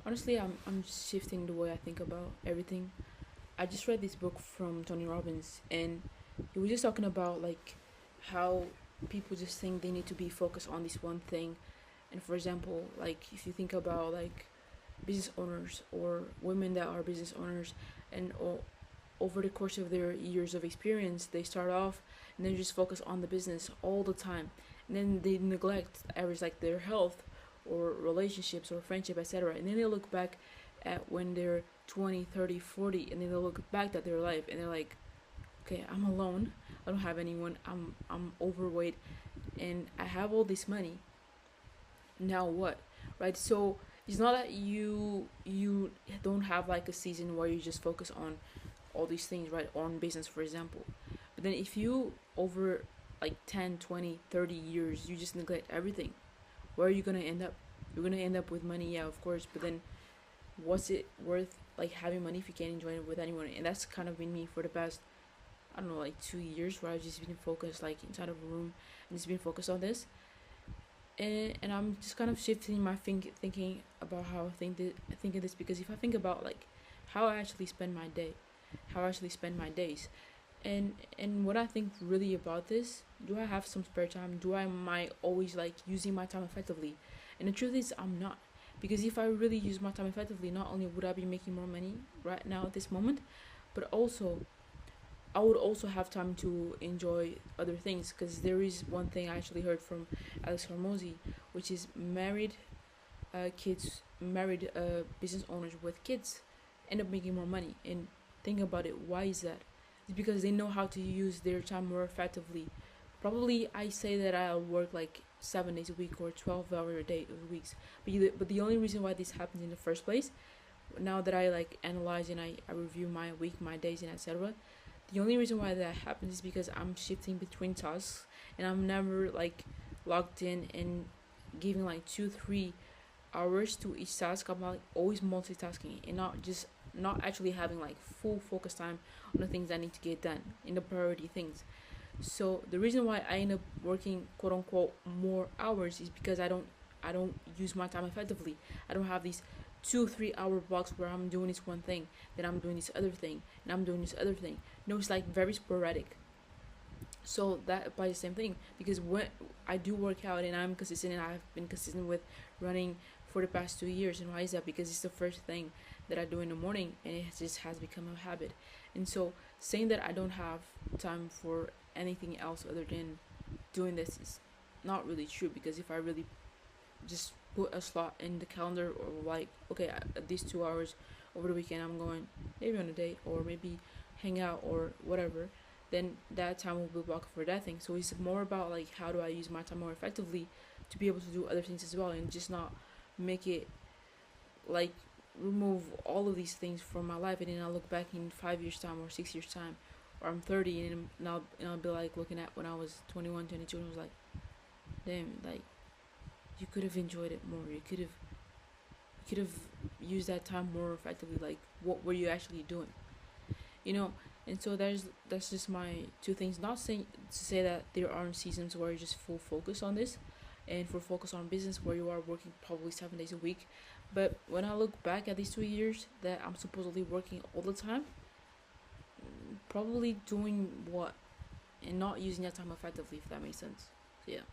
Honestly, I'm shifting the way I think about everything. I just read this book from Tony Robbins, and he was just talking about like how people just think they need to be focused on this one thing. And for example, like if you think about like business owners or women that are business owners, and over the course of their years of experience, they start off and then just focus on the business all the time, and then they neglect areas like their health or relationships or friendship, etc. And then they look back at when they're 20, 30, 40, and then they look back at their life and they're like, okay, I'm alone, I don't have anyone, I'm overweight, and I have all this money. Now what? Right? So it's not that you don't have like a season where you just focus on all these things, right? On business, for example. But then if you over like 10, 20, 30 years you just neglect everything, where are you going to end up? You're going to end up with money, yeah, of course, but then what's it worth like having money if you can't enjoy it with anyone? And that's kind of been me for the past, I don't know, like 2 years, where I've just been focused like inside of a room and just been focused on this. And I'm just kind of shifting my thinking about how I think of this, because if I think about like how I actually spend my day, how I actually spend my days, and what I think really about this, do I have some spare time? Do I am I always like using my time effectively? And the truth is I'm not, because if I really use my time effectively, not only would I be making more money right now at this moment, but also I would also have time to enjoy other things, because there is one thing I actually heard from Alex Hormozy, which is married business owners with kids end up making more money. And think about it, why is that? It's because they know how to use their time more effectively. Probably I say that I'll work like 7 days a week or 12 hour a day of weeks, but the only reason why this happens in the first place, now that I like analyze and I review my week, my days, and etc., the only reason why that happens is because I'm shifting between tasks, and I'm never like locked in and giving like 2 3 hours to each task. I'm like always multitasking and not actually having like full focus time on the things I need to get done in the priority things. So the reason why I end up working quote unquote more hours is because I don't use my time effectively. I don't have these 2 3 hour blocks where I'm doing this one thing, then I'm doing this other thing, and I'm doing this other thing. No, it's like very sporadic. So that applies the same thing, because when I do work out and I'm consistent, and I've been consistent with running for the past 2 years. And why is that? Because it's the first thing that I do in the morning, and it just has become a habit. And so saying that I don't have time for anything else other than doing this is not really true, because if I really just put a slot in the calendar, or like, okay, at these 2 hours over the weekend I'm going maybe on a date or maybe hang out or whatever, then that time will be blocked for that thing. So it's more about like how do I use my time more effectively to be able to do other things as well, and just not make it like remove all of these things from my life, and then I'll look back in 5 years time or 6 years time, or I'm 30, and I'll be like looking at when I was 21, 22, and I was like, damn, like you could have enjoyed it more. You could have used that time more effectively. Like what were you actually doing? You know. And so that's just my two things. Not saying to say that there aren't seasons where you're just full focus on this, and full focus on business where you are working probably 7 days a week. But when I look back at these 2 years that I'm supposedly working all the time, probably doing what and not using that time effectively, if that makes sense. So yeah.